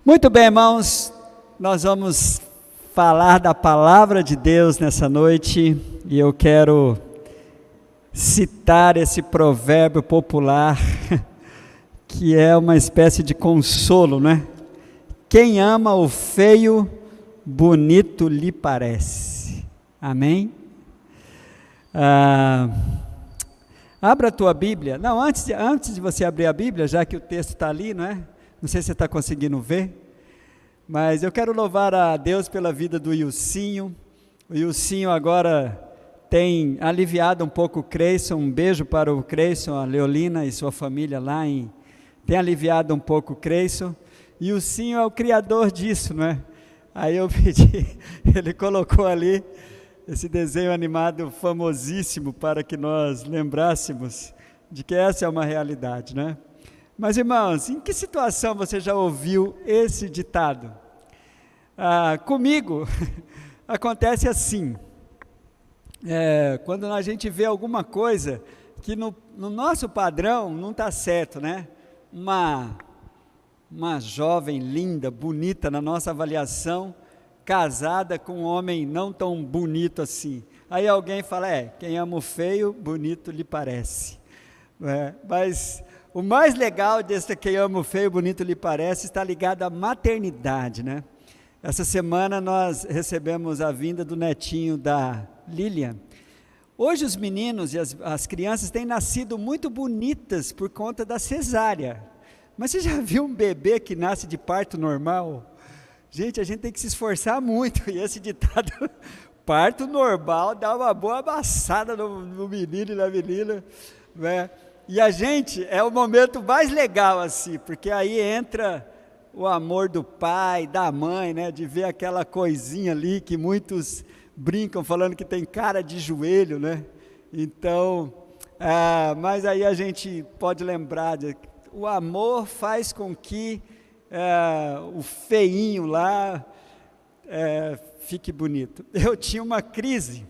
Muito bem, irmãos, nós vamos falar da palavra de Deus nessa noite, e eu quero citar esse provérbio popular, que é uma espécie de consolo, né? Quem ama o feio, bonito lhe parece. Amém? Abra a tua Bíblia. Não, antes de você abrir a Bíblia, já que o texto está ali, não é? Não sei se você está conseguindo ver, mas eu quero louvar a Deus pela vida do Ilcinho. O Ilcinho agora tem aliviado um pouco o Creyson. Um beijo para o Creyson, a Leolina e sua família lá tem aliviado um pouco o Creyson. E o Ilcinho é o criador disso, não é? Aí eu pedi, ele colocou ali esse desenho animado famosíssimo para que nós lembrássemos de que essa é uma realidade, né? Mas, irmãos, em que situação você já ouviu esse ditado? Comigo, acontece assim, quando a gente vê alguma coisa que no nosso padrão não está certo, né? Uma jovem linda, bonita na nossa avaliação, casada com um homem não tão bonito assim. Aí alguém fala, quem ama o feio, bonito lhe parece. Mas o mais legal desse quem ama o feio, bonito lhe parece, está ligado à maternidade, né? Essa semana nós recebemos a vinda do netinho da Lilian. Hoje os meninos e as crianças têm nascido muito bonitas por conta da cesárea. Mas você já viu um bebê que nasce de parto normal? Gente, a gente tem que se esforçar muito, e esse ditado, parto normal, dá uma boa amassada no menino e na menina, né? E a gente, é o momento mais legal assim, porque aí entra o amor do pai, da mãe, né? De ver aquela coisinha ali que muitos brincam falando que tem cara de joelho, né? Então, mas aí a gente pode lembrar, o amor faz com que o feinho lá fique bonito. Eu tinha uma crise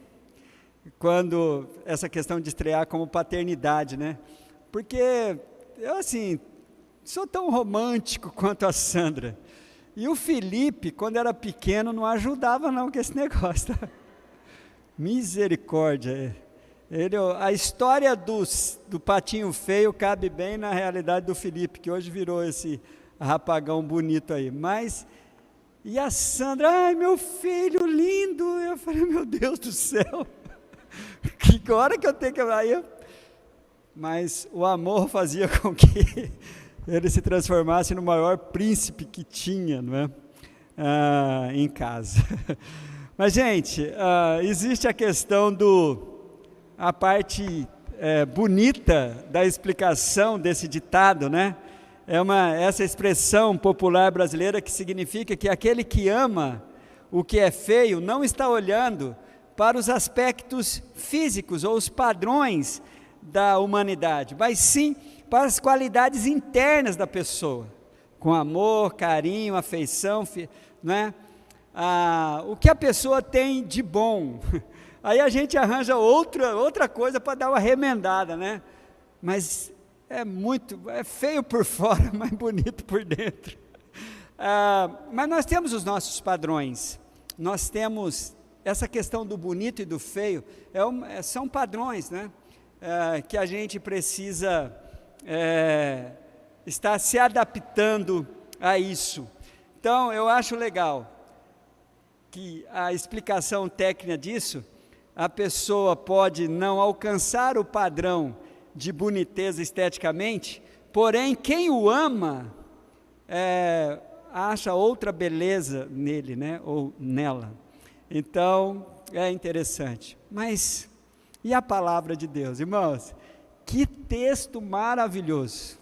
quando essa questão de estrear como paternidade, né? Porque eu, assim, sou tão romântico quanto a Sandra. E o Felipe, quando era pequeno, não ajudava não com esse negócio, tá? Misericórdia. A história do patinho feio cabe bem na realidade do Felipe, que hoje virou esse rapagão bonito aí. Mas, e a Sandra, ai, meu filho lindo. Eu falei, meu Deus do céu, que hora que eu tenho que... Mas o amor fazia com que ele se transformasse no maior príncipe que tinha, não é? Em casa. Mas, gente, existe a questão a parte bonita da explicação desse ditado, né? Essa expressão popular brasileira que significa que aquele que ama o que é feio não está olhando para os aspectos físicos ou os padrões da humanidade, mas sim para as qualidades internas da pessoa, com amor, carinho, afeição, né? O que a pessoa tem de bom. Aí a gente arranja outra coisa para dar uma remendada, né? Mas é feio por fora, mas bonito por dentro. Mas nós temos os nossos padrões, nós temos essa questão do bonito e do feio, são padrões, né? Que a gente precisa estar se adaptando a isso. Então, eu acho legal que a explicação técnica disso, a pessoa pode não alcançar o padrão de boniteza esteticamente, porém, quem o ama, acha outra beleza nele, né? Ou nela. Então, é interessante. Mas... e a palavra de Deus, irmãos, que texto maravilhoso.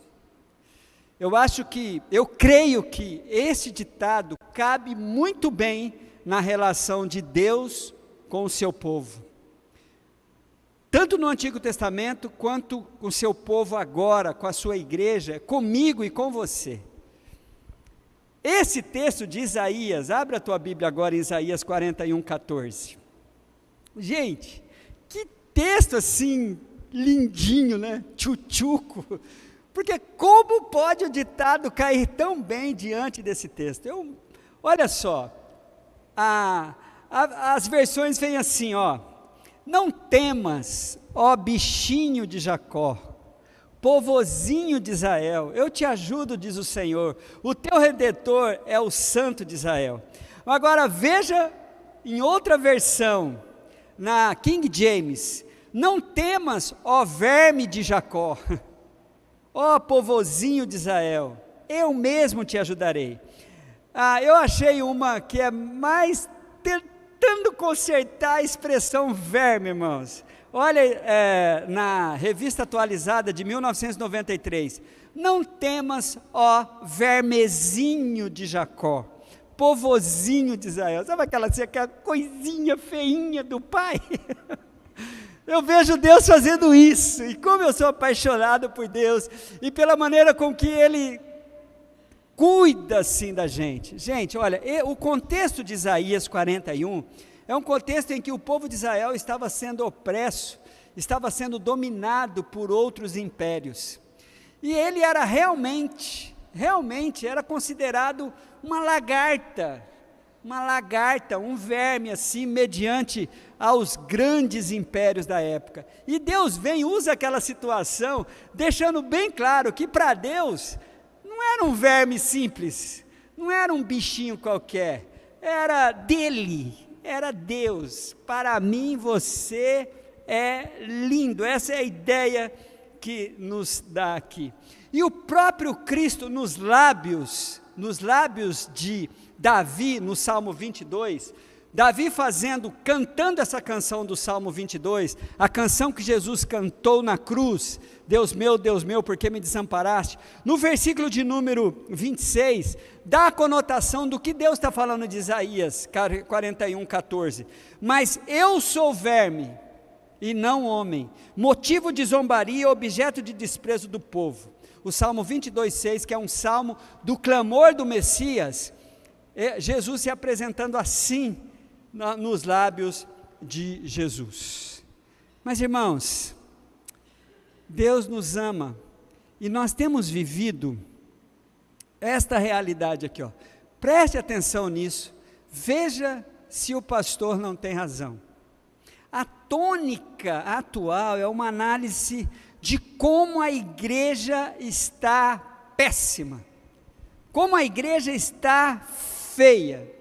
Eu creio que esse ditado cabe muito bem na relação de Deus com o seu povo. Tanto no Antigo Testamento, quanto com o seu povo agora, com a sua igreja, comigo e com você. Esse texto de Isaías, abre a tua Bíblia agora em Isaías 41:14. Gente, que texto assim, lindinho, né? Tchutchuco, Porque como pode o ditado cair tão bem diante desse texto? Olha só, as versões vêm assim, ó: não temas, ó bichinho de Jacó, povozinho de Israel, eu te ajudo, diz o Senhor, o teu Redentor é o Santo de Israel. Agora veja em outra versão, na King James: não temas, ó verme de Jacó, ó povozinho de Israel, eu mesmo te ajudarei. Eu achei uma que é mais tentando consertar a expressão verme, irmãos. Olha, na Revista Atualizada de 1993, não temas, ó vermezinho de Jacó, povozinho de Israel. Sabe aquela coisinha feinha do pai? Eu vejo Deus fazendo isso, e como eu sou apaixonado por Deus, e pela maneira com que Ele cuida assim da gente. Gente, olha, o contexto de Isaías 41, é um contexto em que o povo de Israel estava sendo opresso, estava sendo dominado por outros impérios, e ele era realmente era considerado uma lagarta, um verme assim, mediante aos grandes impérios da época, e Deus vem e usa aquela situação, deixando bem claro que para Deus, não era um verme simples, não era um bichinho qualquer, era dele, era Deus. Para mim você é lindo. Essa é a ideia que nos dá aqui. E o próprio Cristo nos lábios de Davi, no Salmo 22, Davi cantando essa canção do Salmo 22, a canção que Jesus cantou na cruz: Deus meu, por que me desamparaste? No versículo de número 26, dá a conotação do que Deus está falando de Isaías 41:14. Mas eu sou verme e não homem, motivo de zombaria, objeto de desprezo do povo. O Salmo 22:6, que é um salmo do clamor do Messias, Jesus se apresentando assim nos lábios de Jesus. Mas irmãos, Deus nos ama, e nós temos vivido esta realidade aqui, ó. Preste atenção nisso, veja se o pastor não tem razão. A tônica atual é uma análise de como a igreja está péssima, como a igreja está feia.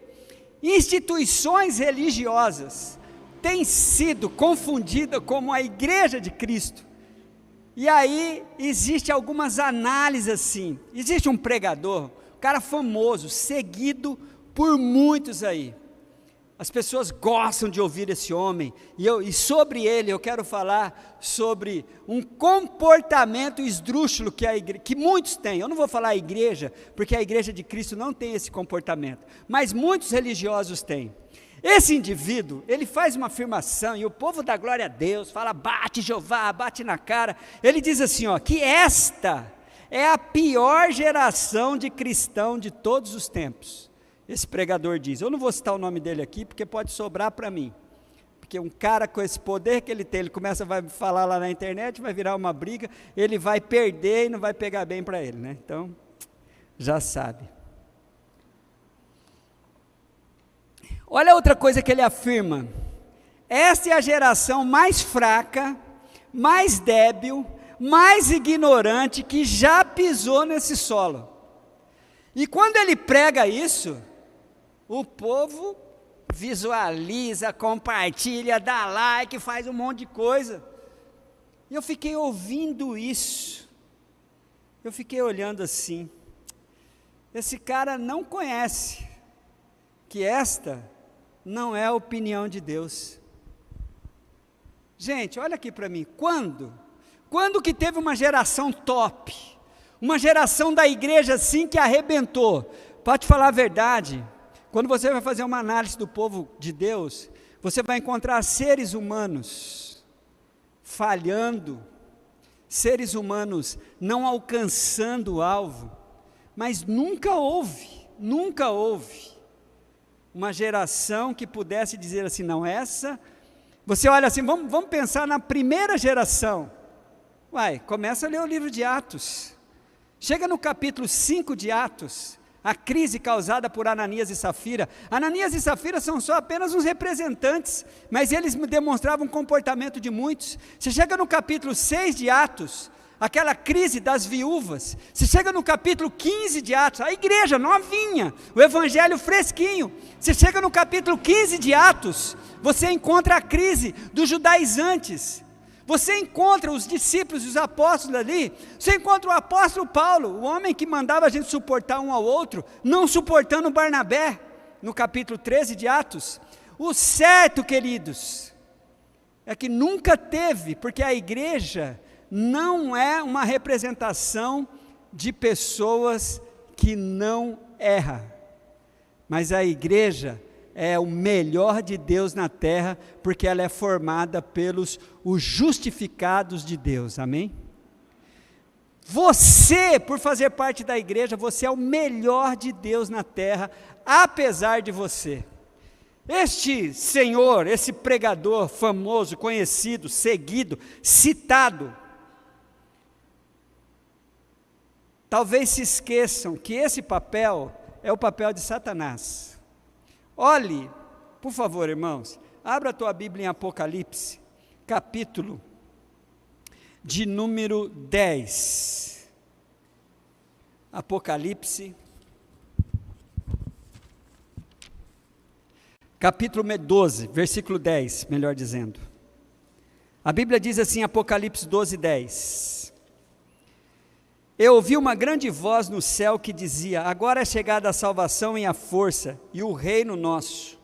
Instituições religiosas têm sido confundidas como a igreja de Cristo. E aí, existe algumas análises assim, existe um pregador, um cara famoso, seguido por muitos aí, as pessoas gostam de ouvir esse homem, e sobre ele eu quero falar sobre um comportamento esdrúxulo que muitos têm. Eu não vou falar a igreja, porque a igreja de Cristo não tem esse comportamento, mas muitos religiosos têm. Esse indivíduo, ele faz uma afirmação, e o povo dá glória a Deus, fala: bate Jeová, bate na cara. Ele diz assim, ó, que esta é a pior geração de cristão de todos os tempos. Esse pregador diz. Eu não vou citar o nome dele aqui, porque pode sobrar para mim, porque um cara com esse poder que ele tem, ele vai falar lá na internet, vai virar uma briga, ele vai perder e não vai pegar bem para ele, né? Então, já sabe. Olha outra coisa que ele afirma: esta é a geração mais fraca, mais débil, mais ignorante que já pisou nesse solo. E quando ele prega isso, o povo visualiza, compartilha, dá like, faz um monte de coisa. E eu fiquei ouvindo isso, eu fiquei olhando assim, esse cara não conhece que esta não é a opinião de Deus. Gente, olha aqui para mim, quando que teve uma geração top, uma geração da igreja assim que arrebentou? Para te falar a verdade, quando você vai fazer uma análise do povo de Deus, você vai encontrar seres humanos falhando, seres humanos não alcançando o alvo, mas nunca houve uma geração que pudesse dizer assim, não, essa, você olha assim, vamos pensar na primeira geração, começa a ler o livro de Atos, Chega no capítulo 5 de Atos, a crise causada por Ananias e Safira. Ananias e Safira são só apenas uns representantes, mas eles demonstravam o comportamento de muitos. Você chega no capítulo 6 de Atos, aquela crise das viúvas. Você chega no capítulo 15 de Atos, a igreja novinha, o evangelho fresquinho. Você chega no capítulo 15 de Atos, você encontra a crise dos judaizantes. Você encontra os discípulos e os apóstolos ali, você encontra o apóstolo Paulo, o homem que mandava a gente suportar um ao outro, não suportando Barnabé, no capítulo 13 de Atos. O certo, queridos, é que nunca teve, porque a igreja não é uma representação de pessoas que não erram, mas a igreja é o melhor de Deus na terra, porque ela é formada pelos os justificados de Deus, amém? Você, por fazer parte da igreja, você é o melhor de Deus na terra, apesar de você. Este Senhor, esse pregador famoso, conhecido, seguido, citado, talvez se esqueçam que esse papel é o papel de Satanás. Olhe, por favor, irmãos, abra a tua Bíblia em Apocalipse, capítulo de número 10. Apocalipse, capítulo 12, versículo 10, melhor dizendo. A Bíblia diz assim, Apocalipse 12, 10. Eu ouvi uma grande voz no céu que dizia: agora é chegada a salvação e a força, e o reino nosso,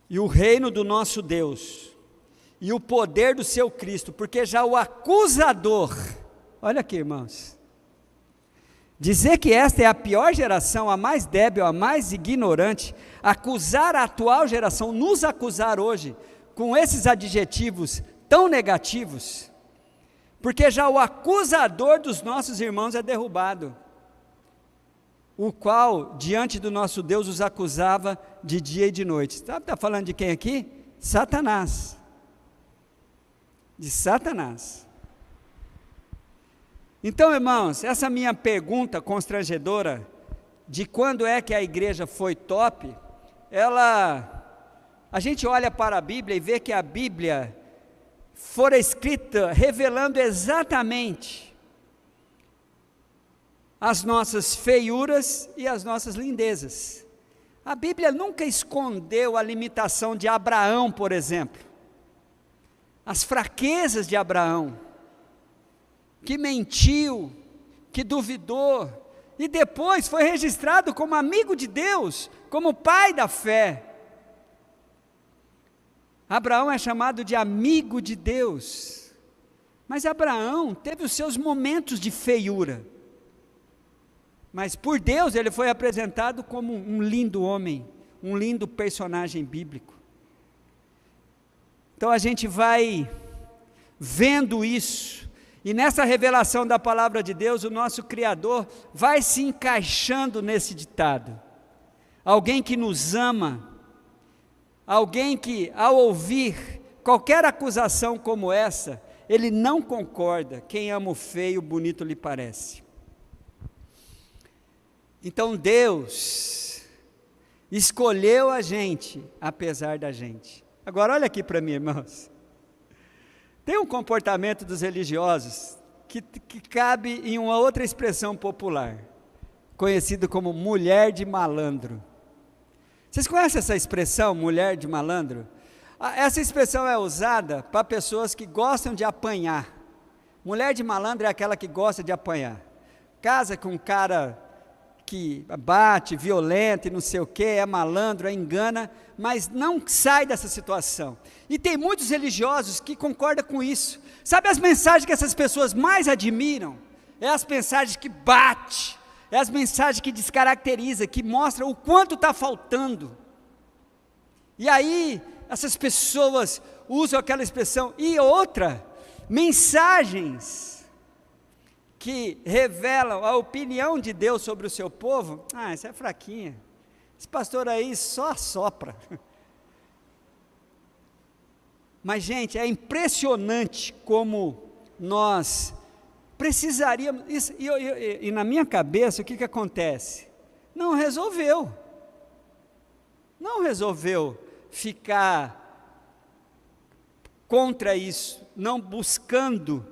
e o reino do nosso Deus, e o poder do seu Cristo, porque já o acusador, olha aqui, irmãos, dizer que esta é a pior geração, a mais débil, a mais ignorante, acusar a atual geração, nos acusar hoje, com esses adjetivos tão negativos, porque já o acusador dos nossos irmãos é derrubado, o qual diante do nosso Deus os acusava de dia e de noite. Está falando de quem aqui? Satanás, de Satanás. Então, irmãos, essa minha pergunta constrangedora, de quando é que a igreja foi top, a gente olha para a Bíblia e vê que a Bíblia fora escrita revelando exatamente as nossas feiuras e as nossas lindezas. A Bíblia nunca escondeu a limitação de Abraão, por exemplo, as fraquezas de Abraão, que mentiu, que duvidou, e depois foi registrado como amigo de Deus, como pai da fé. Abraão é chamado de amigo de Deus, mas Abraão teve os seus momentos de feiura, mas por Deus ele foi apresentado como um lindo homem, um lindo personagem bíblico. Então a gente vai vendo isso, e nessa revelação da palavra de Deus, o nosso Criador vai se encaixando nesse ditado. Alguém que nos ama, alguém que, ao ouvir qualquer acusação como essa, ele não concorda. Quem ama o feio, bonito lhe parece. Então Deus escolheu a gente, apesar da gente. Agora olha aqui para mim, irmãos. Tem um comportamento dos religiosos que cabe em uma outra expressão popular, conhecido como mulher de malandro. Vocês conhecem essa expressão, mulher de malandro? Essa expressão é usada para pessoas que gostam de apanhar. Mulher de malandro é aquela que gosta de apanhar. Casa com um cara que bate, violento e não sei o que, é malandro, engana, mas não sai dessa situação. E tem muitos religiosos que concordam com isso. Sabe as mensagens que essas pessoas mais admiram? É as mensagens que batem, é as mensagens que descaracterizam, que mostram o quanto está faltando. E aí, essas pessoas usam aquela expressão. E outra, mensagens que revelam a opinião de Deus sobre o seu povo. Isso é fraquinha. Esse pastor aí só assopra. Mas, gente, é impressionante como nós precisaríamos, e na minha cabeça o que acontece? Não resolveu ficar contra isso, não buscando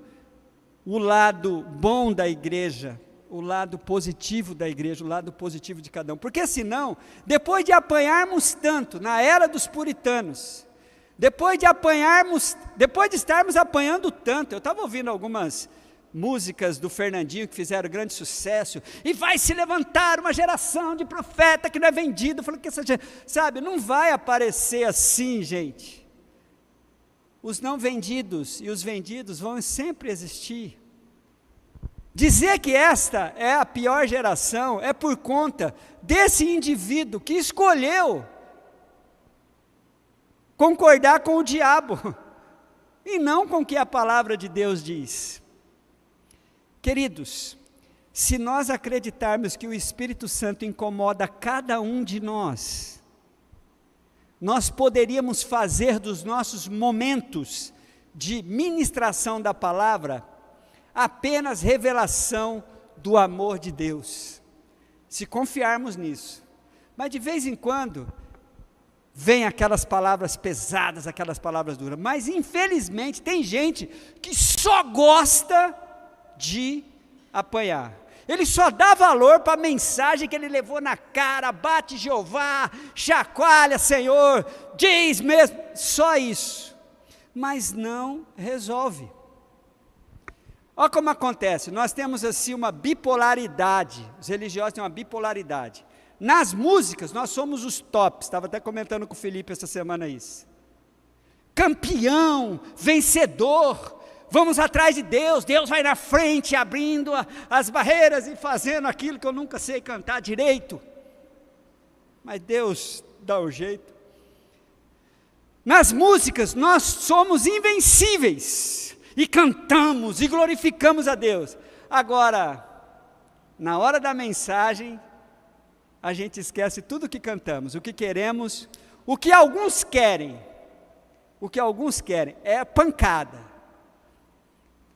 o lado bom da igreja, o lado positivo da igreja, o lado positivo de cada um, porque senão, depois de apanharmos tanto, na era dos puritanos, depois de estarmos apanhando tanto, eu estava ouvindo algumas músicas do Fernandinho que fizeram grande sucesso, e vai se levantar uma geração de profeta que não é vendido, falando que essa gente, sabe, não vai aparecer assim, gente. Os não vendidos e os vendidos vão sempre existir. Dizer que esta é a pior geração é por conta desse indivíduo que escolheu concordar com o diabo e não com o que a palavra de Deus diz. Queridos, se nós acreditarmos que o Espírito Santo incomoda cada um de nós, nós poderíamos fazer dos nossos momentos de ministração da palavra apenas revelação do amor de Deus, se confiarmos nisso. Mas de vez em quando, vem aquelas palavras pesadas, aquelas palavras duras, mas infelizmente tem gente que só gosta de apanhar, ele só dá valor para a mensagem que ele levou na cara, bate Jeová, chacoalha Senhor, diz mesmo, só isso, mas não resolve. Olha como acontece, nós temos assim uma bipolaridade, os religiosos têm uma bipolaridade. Nas músicas, nós somos os tops, estava até comentando com o Felipe essa semana isso. Campeão, vencedor, vamos atrás de Deus, Deus vai na frente, abrindo as barreiras e fazendo aquilo que eu nunca sei cantar direito. Mas Deus dá um jeito. Nas músicas, nós somos invencíveis. E cantamos, e glorificamos a Deus. Agora, na hora da mensagem, a gente esquece tudo o que cantamos, o que queremos, o que alguns querem é pancada.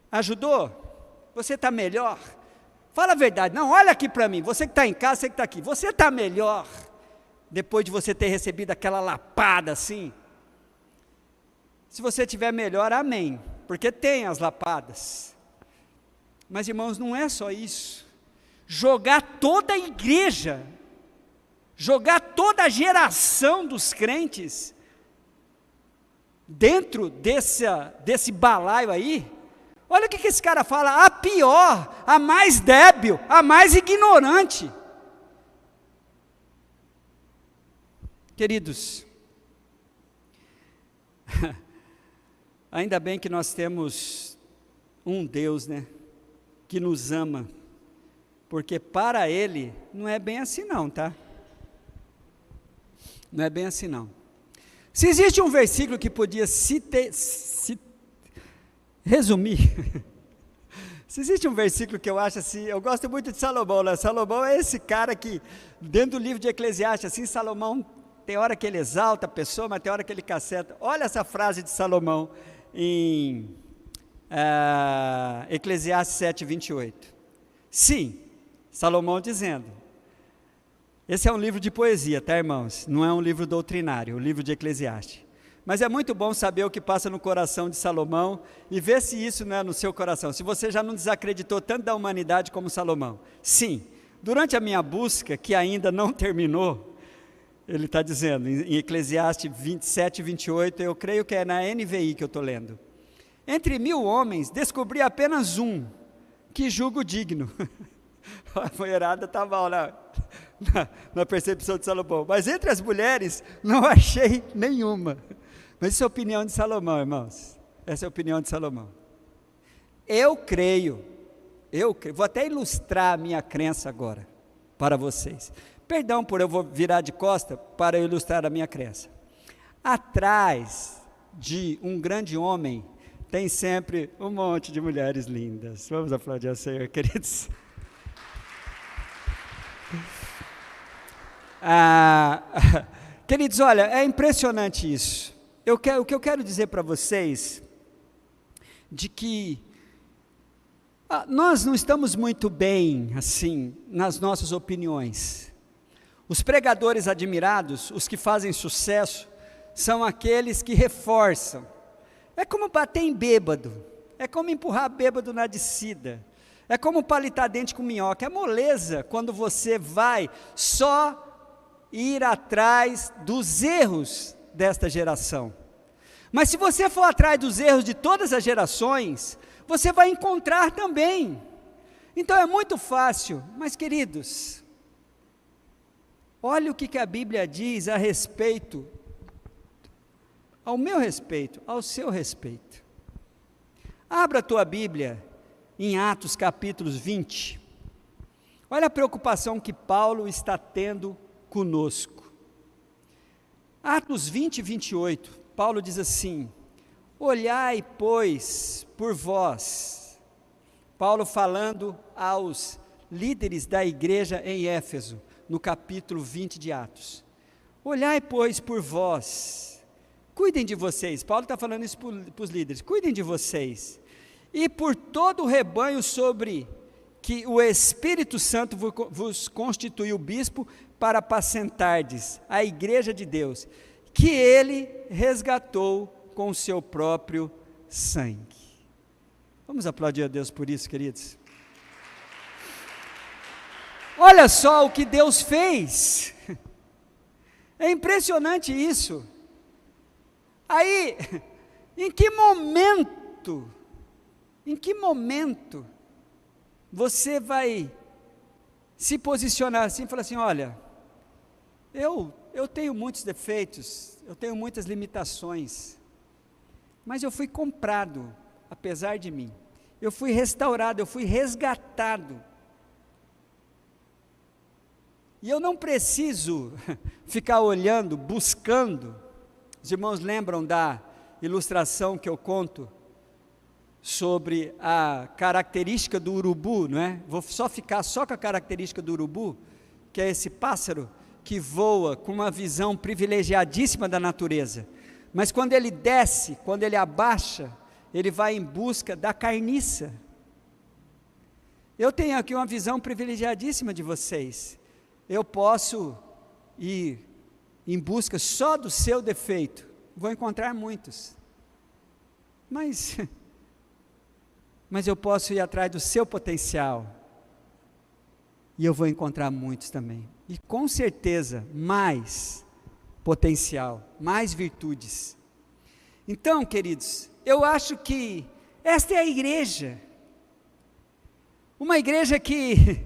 Ajudou? Você está melhor? Fala a verdade, não, olha aqui para mim, você que está em casa, você que está aqui, você está melhor, depois de você ter recebido aquela lapada assim? Se você estiver melhor, amém, porque tem as lapadas, mas irmãos, não é só isso, jogar toda a igreja, jogar toda a geração dos crentes, dentro desse balaio aí, olha o que esse cara fala, a pior, a mais débil, a mais ignorante. Queridos, ainda bem que nós temos um Deus, né, que nos ama, porque para Ele não é bem assim não, tá? Não é bem assim não. Se existe um versículo que podia resumir, se existe um versículo que eu acho assim, eu gosto muito de Salomão, né? Salomão é esse cara que, dentro do livro de Eclesiastes, assim, Salomão, tem hora que ele exalta a pessoa, mas tem hora que ele caceta. Olha essa frase de Salomão, em Eclesiastes 7:28. Sim, Salomão dizendo, esse é um livro de poesia, tá, irmãos? Não é um livro doutrinário, o livro de Eclesiastes. Mas é muito bom saber o que passa no coração de Salomão e ver se isso não é no seu coração, se você já não desacreditou tanto da humanidade como Salomão. Sim, durante a minha busca, que ainda não terminou, ele está dizendo, em Eclesiastes 27:28, eu creio que é na NVI que eu estou lendo. Entre 1000 homens, descobri apenas um, que julgo digno. A mulherada está mal na percepção de Salomão. Mas entre as mulheres, não achei nenhuma. Mas isso é a opinião de Salomão, irmãos. Essa é a opinião de Salomão. Eu creio, vou até ilustrar a minha crença agora, para vocês. Perdão por eu vou virar de costa para ilustrar a minha crença. Atrás de um grande homem, tem sempre um monte de mulheres lindas. Vamos aplaudir ao Senhor, queridos. Queridos, olha, é impressionante isso. O que eu quero dizer para vocês, de que Nós não estamos muito bem, assim, nas nossas opiniões. Os pregadores admirados, os que fazem sucesso, são aqueles que reforçam. É como bater em bêbado, é como empurrar bêbado na descida, é como palitar dente com minhoca, é moleza quando você vai só ir atrás dos erros desta geração. Mas se você for atrás dos erros de todas as gerações, você vai encontrar também. Então é muito fácil, mas queridos, olha o que a Bíblia diz a respeito, ao meu respeito, ao seu respeito. Abra a tua Bíblia em Atos capítulos 20. Olha a preocupação que Paulo está tendo conosco. Atos 20 e 28, Paulo diz assim: olhai, pois, por vós. Paulo falando aos líderes da igreja em Éfeso, no capítulo 20 de Atos. Olhai, pois, por vós. Cuidem de vocês. Paulo está falando isso para os líderes. Cuidem de vocês. E por todo o rebanho sobre que o Espírito Santo vos constituiu bispo para apacentardes a igreja de Deus, que ele resgatou com o seu próprio sangue. Vamos aplaudir a Deus por isso, queridos? Olha só o que Deus fez. É impressionante isso. Aí, em que momento você vai se posicionar assim e falar assim: olha, eu tenho muitos defeitos, eu tenho muitas limitações, mas eu fui comprado, apesar de mim, eu fui restaurado, eu fui resgatado, e eu não preciso ficar olhando, buscando. Os irmãos lembram da ilustração que eu conto sobre a característica do urubu, não é? Vou ficar só com a característica do urubu, que é esse pássaro que voa com uma visão privilegiadíssima da natureza, mas quando ele desce, quando ele abaixa, ele vai em busca da carniça. Eu tenho aqui uma visão privilegiadíssima de vocês. Eu posso ir em busca só do seu defeito, vou encontrar muitos, mas eu posso ir atrás do seu potencial, e eu vou encontrar muitos também, e com certeza mais potencial, mais virtudes. Então, queridos, eu acho que esta é a igreja, uma igreja que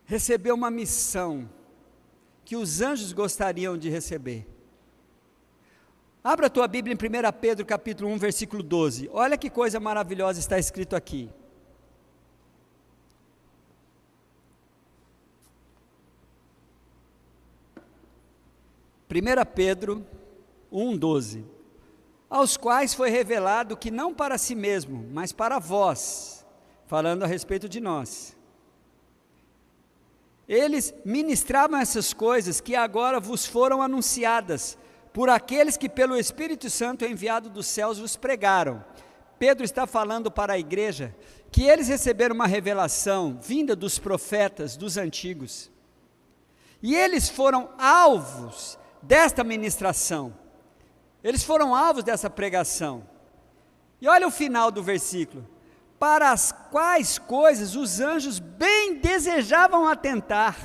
recebeu uma missão que os anjos gostariam de receber. Abra a tua Bíblia em 1 Pedro capítulo 1, versículo 12, olha que coisa maravilhosa está escrito aqui. Pedro 1,12, aos quais foi revelado que não para si mesmo, mas para vós, falando a respeito de nós, eles ministravam essas coisas que agora vos foram anunciadas, por aqueles que pelo Espírito Santo enviado dos céus vos pregaram. Pedro está falando para a igreja, que eles receberam uma revelação, vinda dos profetas, dos antigos, e eles foram alvos desta ministração, eles foram alvos dessa pregação, e olha o final do versículo, para as quais coisas os anjos bem desejavam atentar.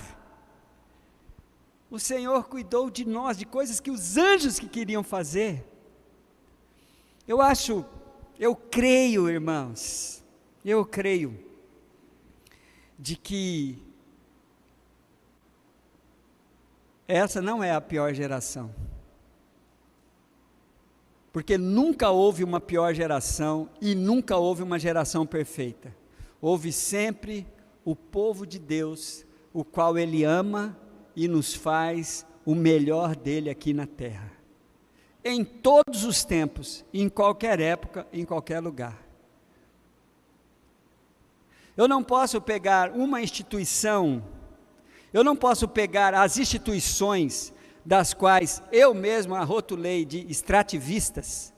O Senhor cuidou de nós, de coisas que os anjos que queriam fazer. Eu creio, irmãos, eu creio, de que essa não é a pior geração, porque nunca houve uma pior geração e nunca houve uma geração perfeita. Houve sempre o povo de Deus, o qual Ele ama e nos faz o melhor dele aqui na terra, em todos os tempos, em qualquer época, em qualquer lugar. Eu não posso pegar uma instituição, eu não posso pegar as instituições das quais eu mesmo a rotulei de extrativistas,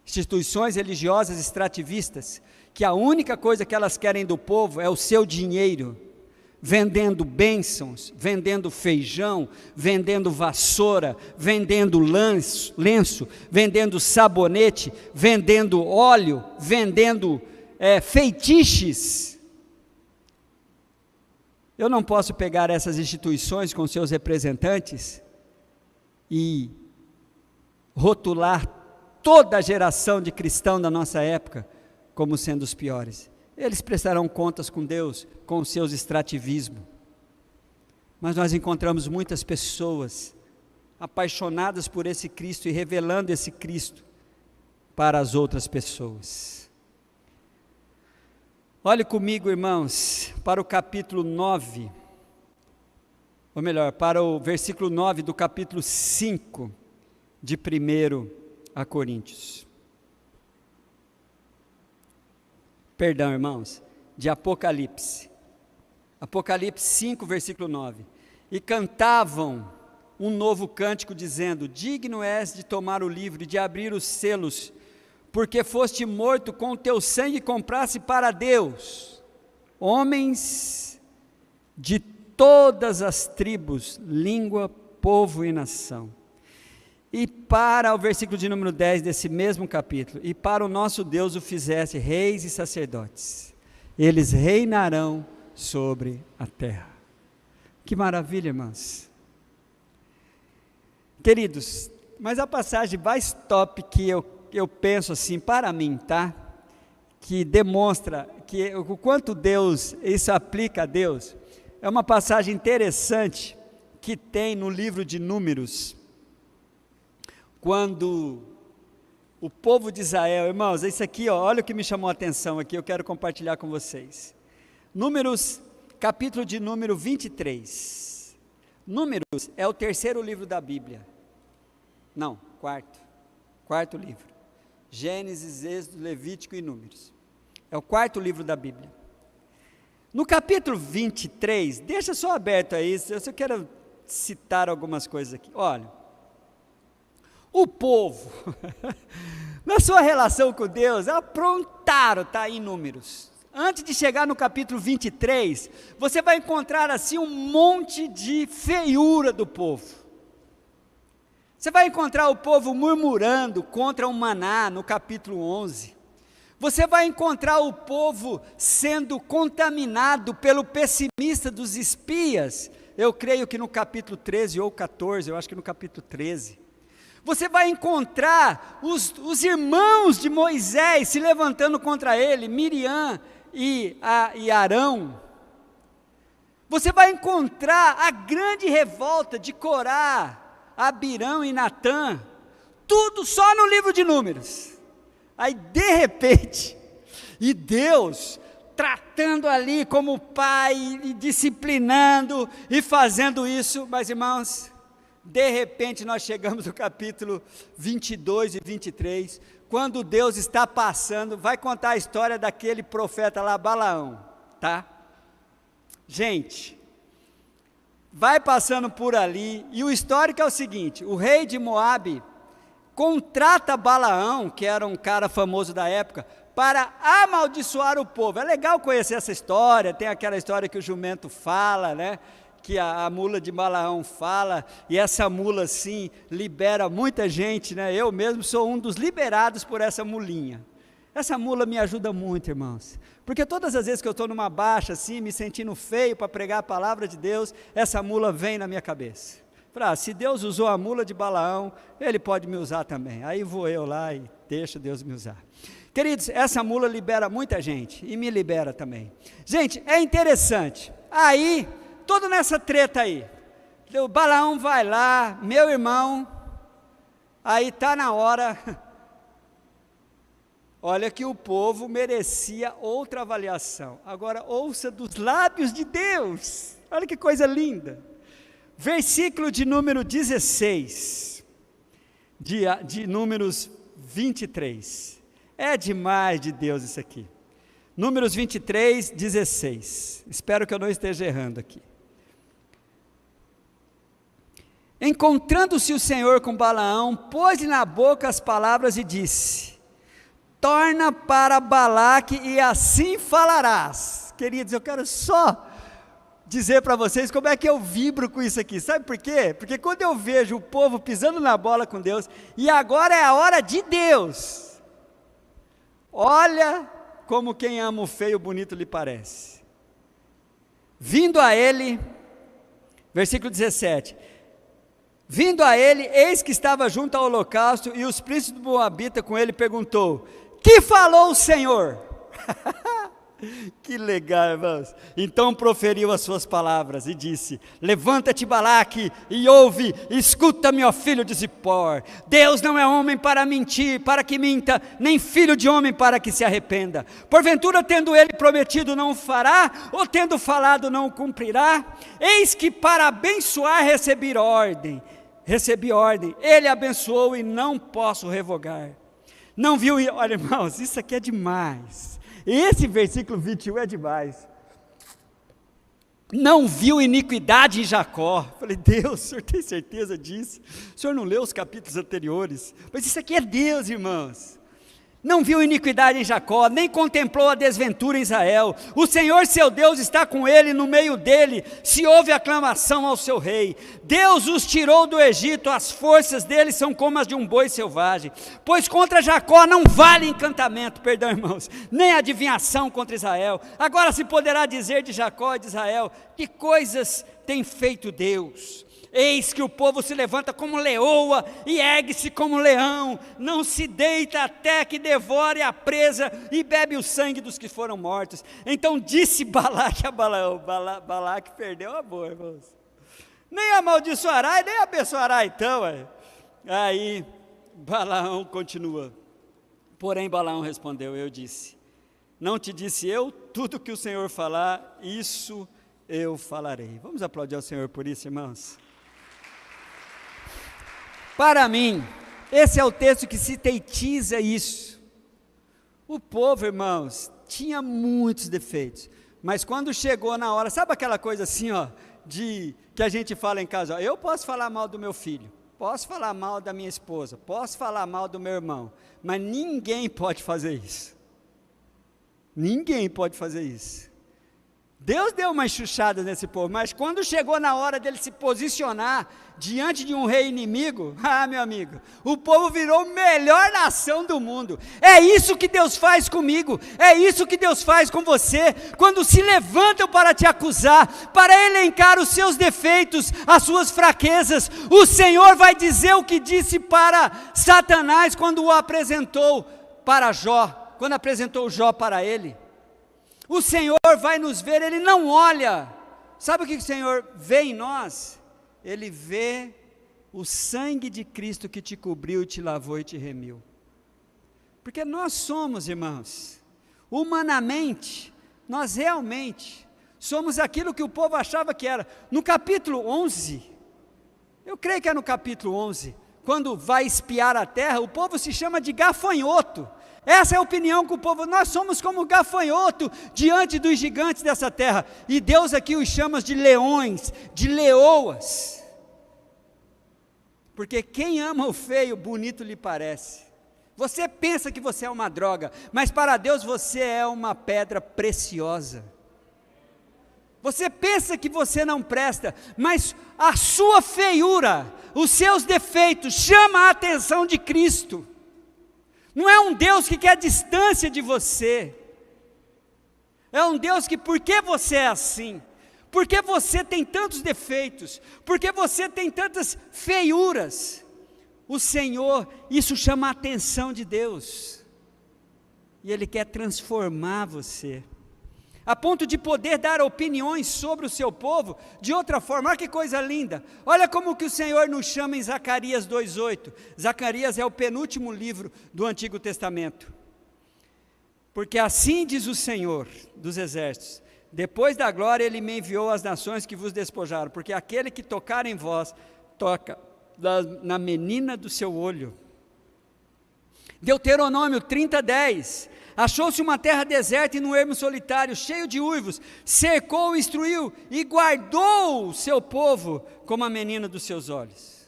instituições religiosas extrativistas, que a única coisa que elas querem do povo é o seu dinheiro, vendendo bênçãos, vendendo feijão, vendendo vassoura, vendendo lenço, vendendo sabonete, vendendo óleo, vendendo feitiços. Eu não posso pegar essas instituições com seus representantes e rotular toda a geração de cristão da nossa época como sendo os piores. Eles prestarão contas com Deus, com os seus extrativismos. Mas nós encontramos muitas pessoas apaixonadas por esse Cristo e revelando esse Cristo para as outras pessoas. Olhe comigo, irmãos, para o capítulo 9, ou melhor, para o versículo 9 do capítulo 5 de 1 a Coríntios. Perdão, irmãos, de Apocalipse. Apocalipse 5, versículo 9. E cantavam um novo cântico, dizendo: digno és de tomar o livro e de abrir os selos, porque foste morto, com o teu sangue compraste para Deus homens de todas as tribos, língua, povo e nação. E para o versículo de número 10 desse mesmo capítulo: e para o nosso Deus o fizeste reis e sacerdotes, eles reinarão sobre a terra. Que maravilha, irmãos. Queridos, mas a passagem mais top que eu penso assim, para mim, tá? Que demonstra que o quanto Deus, isso aplica a Deus, é uma passagem interessante que tem no livro de Números, quando o povo de Israel, irmãos, isso aqui, olha o que me chamou a atenção aqui, eu quero compartilhar com vocês. Números, capítulo de número 23. Números é o terceiro livro da Bíblia. Não, quarto livro. Gênesis, Êxodo, Levítico e Números. É o quarto livro da Bíblia. No capítulo 23, deixa só aberto aí, eu só quero citar algumas coisas aqui. Olha, o povo, na sua relação com Deus, aprontaram, está em Números. Antes de chegar no capítulo 23, você vai encontrar assim um monte de feiura do povo. Você vai encontrar o povo murmurando contra o maná, no capítulo 11. Você vai encontrar o povo sendo contaminado pelo pessimista dos espias, eu creio que no capítulo 13 ou 14, eu acho que no capítulo 13. Você vai encontrar os irmãos de Moisés se levantando contra ele, Miriam e Arão. Você vai encontrar a grande revolta de Corá, Abirão e Natã, tudo só no livro de Números. Aí de repente, e Deus tratando ali como pai, e disciplinando e fazendo isso, mas irmãos, de repente nós chegamos no capítulo 22 e 23, quando Deus está passando, vai contar a história daquele profeta lá, Balaão, tá? Gente, vai passando por ali, e o histórico é o seguinte: o rei de Moabe contrata Balaão, que era um cara famoso da época, para amaldiçoar o povo. É legal conhecer essa história, tem aquela história que o jumento fala, né? Que a mula de Balaão fala, e essa mula sim, libera muita gente, né? Eu mesmo sou um dos liberados por essa mulinha. Essa mula me ajuda muito, irmãos, porque todas as vezes que eu estou numa baixa assim, me sentindo feio para pregar a palavra de Deus, essa mula vem na minha cabeça. Se Deus usou a mula de Balaão, Ele pode me usar também. Aí vou eu lá e deixo Deus me usar. Queridos, essa mula libera muita gente, e me libera também. Gente, é interessante, aí, todo nessa treta aí, o Balaão vai lá, meu irmão, aí está na hora, olha que o povo merecia outra avaliação. Agora ouça dos lábios de Deus, olha que coisa linda. Versículo de número 16, de Números 23, é demais de Deus isso aqui. Números 23, 16, espero que eu não esteja errando aqui. Encontrando-se o Senhor com Balaão, pôs-lhe na boca as palavras e disse: torna para Balaque e assim falarás. Queridos, eu quero só dizer para vocês como é que eu vibro com isso aqui, sabe por quê? Porque quando eu vejo o povo pisando na bola com Deus, e agora é a hora de Deus, olha como quem ama o feio, bonito lhe parece. Vindo a ele, versículo 17, vindo a ele, eis que estava junto ao holocausto, e os príncipes do Moabita com ele perguntou, que falou o Senhor? Que legal, irmãos. Então proferiu as suas palavras e disse, levanta-te Balaque e ouve, escuta-me ó filho de Zippor, Deus não é homem para mentir, para que minta, nem filho de homem para que se arrependa, porventura tendo ele prometido não o fará, ou tendo falado não o cumprirá? Eis que para abençoar recebi ordem, ele abençoou e não posso revogar. Não viu, olha irmãos, isso aqui é demais. Esse versículo 21 é demais. Não viu iniquidade em Jacó. Falei, Deus, o senhor tem certeza disso? O senhor não leu os capítulos anteriores? Mas isso aqui é Deus, irmãos. Não viu iniquidade em Jacó, nem contemplou a desventura em Israel. O Senhor seu Deus está com ele, no meio dele se ouve aclamação ao seu rei. Deus os tirou do Egito, as forças dele são como as de um boi selvagem. Pois contra Jacó não vale encantamento, perdão irmãos, nem adivinhação contra Israel. Agora se poderá dizer de Jacó e de Israel, que coisas tem feito Deus? Eis que o povo se levanta como leoa e ergue-se como leão, não se deita até que devore a presa e bebe o sangue dos que foram mortos. Então disse Balaque a Balaão, Balaque perdeu a boa, irmãos, nem amaldiçoará e nem abençoará então. Aí Balaão continua, porém Balaão respondeu, eu disse, não te disse eu, tudo que o Senhor falar, isso eu falarei. Vamos aplaudir ao Senhor por isso, irmãos? Para mim, esse é o texto que sintetiza isso. O povo, irmãos, tinha muitos defeitos, mas quando chegou na hora, sabe aquela coisa assim, ó, que a gente fala em casa, ó, eu posso falar mal do meu filho, posso falar mal da minha esposa, posso falar mal do meu irmão, mas ninguém pode fazer isso. Ninguém pode fazer isso. Deus deu uma enxuchada nesse povo, mas quando chegou na hora dele se posicionar diante de um rei inimigo, meu amigo, o povo virou a melhor nação do mundo. É isso que Deus faz comigo, é isso que Deus faz com você, quando se levantam para te acusar, para elencar os seus defeitos, as suas fraquezas, o Senhor vai dizer o que disse para Satanás, quando o apresentou para Jó, quando apresentou Jó para ele. O Senhor vai nos ver, Ele não olha, sabe o que o Senhor vê em nós? Ele vê o sangue de Cristo que te cobriu, te lavou e te remiu, porque nós somos, irmãos, humanamente, nós realmente somos aquilo que o povo achava que era. No capítulo 11, eu creio que é no capítulo 11, quando vai espiar a terra, o povo se chama de gafanhoto. Essa é a opinião que o povo, nós somos como gafanhoto diante dos gigantes dessa terra, e Deus aqui os chama de leões, de leoas, porque quem ama o feio, bonito lhe parece. Você pensa que você é uma droga, mas para Deus você é uma pedra preciosa. Você pensa que você não presta, mas a sua feiura, os seus defeitos, chama a atenção de Cristo. Não é um Deus que quer distância de você, é um Deus que, porque você é assim, porque você tem tantos defeitos, porque você tem tantas feiuras, o Senhor, isso chama a atenção de Deus, e Ele quer transformar você, a ponto de poder dar opiniões sobre o seu povo de outra forma. Olha que coisa linda, olha como que o Senhor nos chama em Zacarias 2,8, Zacarias é o penúltimo livro do Antigo Testamento, porque assim diz o Senhor dos exércitos, depois da glória Ele me enviou às nações que vos despojaram, porque aquele que tocar em vós, toca na menina do seu olho. Deuteronômio 30:10, achou-se uma terra deserta e num ermo solitário, cheio de uivos, cercou, instruiu e guardou o seu povo como a menina dos seus olhos.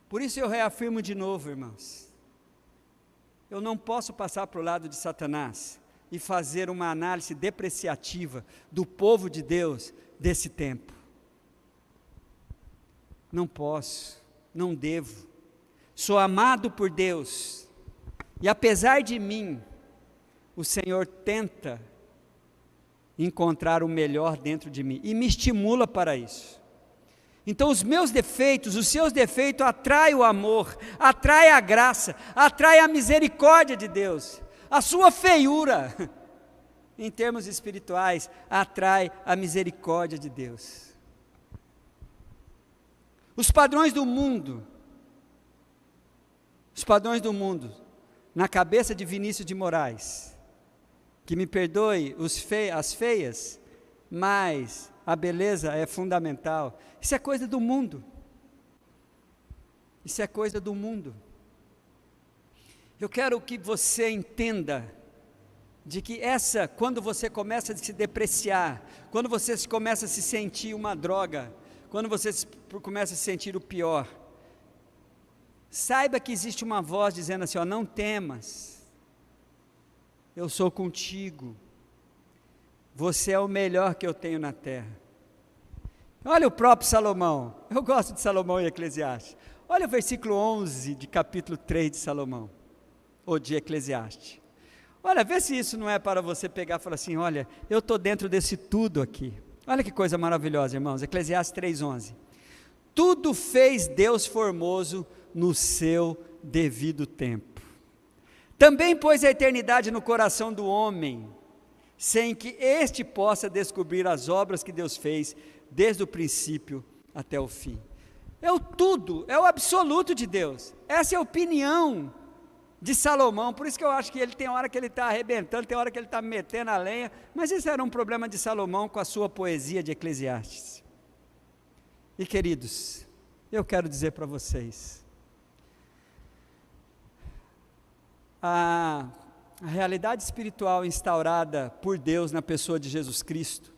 Por isso eu reafirmo de novo, irmãos, Eu não posso passar para o lado de Satanás e fazer uma análise depreciativa do povo de Deus desse tempo. Não posso, não devo. Sou amado por Deus, e apesar de mim, o Senhor tenta encontrar o melhor dentro de mim, e me estimula para isso. Então os meus defeitos, os seus defeitos atraem o amor, atraem a graça, atraem a misericórdia de Deus. A sua feiura, em termos espirituais, atrai a misericórdia de Deus. Os padrões do mundo, na cabeça de Vinícius de Moraes, que me perdoe as feias, mas a beleza é fundamental. Isso é coisa do mundo. Isso é coisa do mundo. Eu quero que você entenda de que quando você começa a se depreciar, quando você começa a se sentir uma droga, quando você começa a se sentir o pior, saiba que existe uma voz dizendo assim, não temas, eu sou contigo, você é o melhor que eu tenho na terra. Olha o próprio Salomão, eu gosto de Salomão e Eclesiastes. Olha o versículo 11 de capítulo 3 de Salomão, ou de Eclesiastes. Olha, vê se isso não é para você pegar e falar assim, olha, eu estou dentro desse tudo aqui. Olha que coisa maravilhosa, irmãos, Eclesiastes 3:11. Tudo fez Deus formoso no seu devido tempo. Também pôs a eternidade no coração do homem, sem que este possa descobrir as obras que Deus fez, desde o princípio até o fim. É o tudo, é o absoluto de Deus. Essa é a opinião de Salomão, por isso que eu acho que ele tem hora que ele está arrebentando, tem hora que ele está metendo a lenha, mas isso era um problema de Salomão com a sua poesia de Eclesiastes. E queridos, eu quero dizer para vocês, a realidade espiritual instaurada por Deus na pessoa de Jesus Cristo,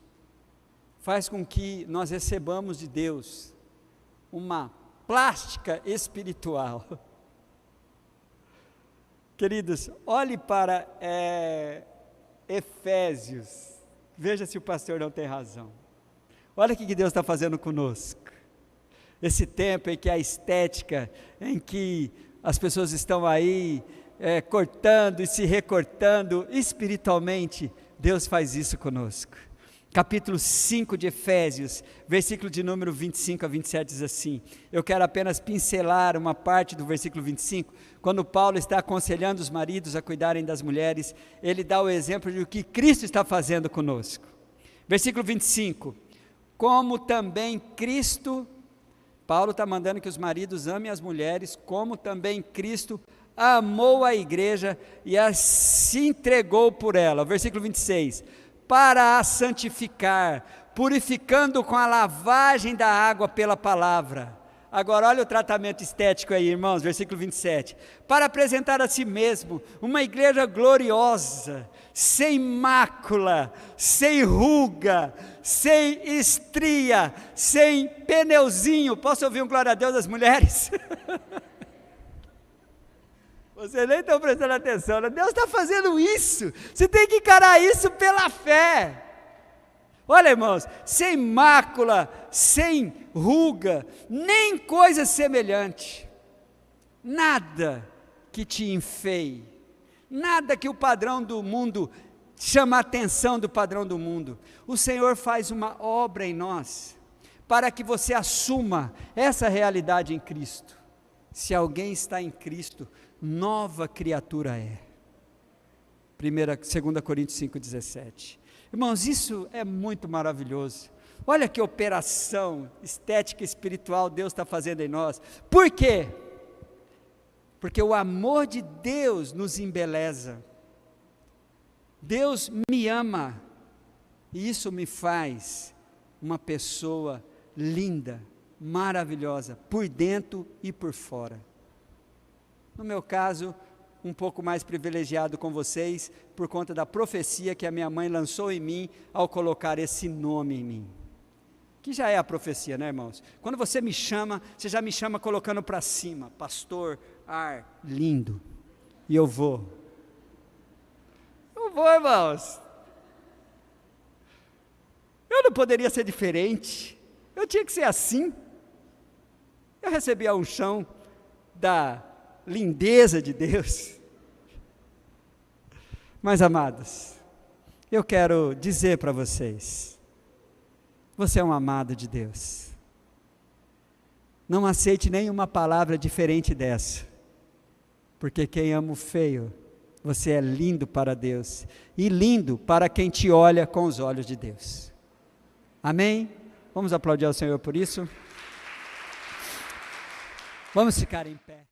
faz com que nós recebamos de Deus uma plástica espiritual. Queridos, olhe para Efésios, veja se o pastor não tem razão. Olha o que Deus está fazendo conosco. Esse tempo em que a estética, em que as pessoas estão aí cortando e se recortando, espiritualmente, Deus faz isso conosco. Capítulo 5 de Efésios, versículo de número 25 a 27 diz assim, eu quero apenas pincelar uma parte do versículo 25, quando Paulo está aconselhando os maridos a cuidarem das mulheres, ele dá o exemplo de o que Cristo está fazendo conosco. Versículo 25, como também Cristo, Paulo está mandando que os maridos amem as mulheres, como também Cristo amou a igreja e se entregou por ela. Versículo 26, para a santificar, purificando com a lavagem da água pela palavra. Agora olha o tratamento estético aí, irmãos, versículo 27, para apresentar a si mesmo uma igreja gloriosa, sem mácula, sem ruga, sem estria, sem pneuzinho. Posso ouvir um glória a Deus das mulheres? Vocês nem estão prestando atenção, né? Deus está fazendo isso, você tem que encarar isso pela fé. Olha, irmãos, sem mácula, sem ruga, nem coisa semelhante, nada que te enfeie, nada que o padrão do mundo chama a atenção do padrão do mundo. O Senhor faz uma obra em nós, para que você assuma essa realidade em Cristo. Se alguém está em Cristo, nova criatura é. 2 Coríntios 5,17. Irmãos, isso é muito maravilhoso. Olha que operação estética e espiritual Deus está fazendo em nós. Por quê? Porque o amor de Deus nos embeleza. Deus me ama, e isso me faz uma pessoa linda, maravilhosa, por dentro e por fora. No meu caso, um pouco mais privilegiado com vocês, por conta da profecia que a minha mãe lançou em mim, ao colocar esse nome em mim, que já é a profecia, né, irmãos? Quando você me chama, você já me chama colocando para cima, pastor Arlindo. E eu vou. Eu vou, irmãos. Eu não poderia ser diferente. Eu tinha que ser assim. Eu recebi a unção da lindeza de Deus. Mas, amados, eu quero dizer para vocês, você é um amado de Deus. Não aceite nenhuma palavra diferente dessa, porque quem ama o feio, você é lindo para Deus, e lindo para quem te olha com os olhos de Deus. Amém? Vamos aplaudir ao Senhor por isso? Vamos ficar em pé.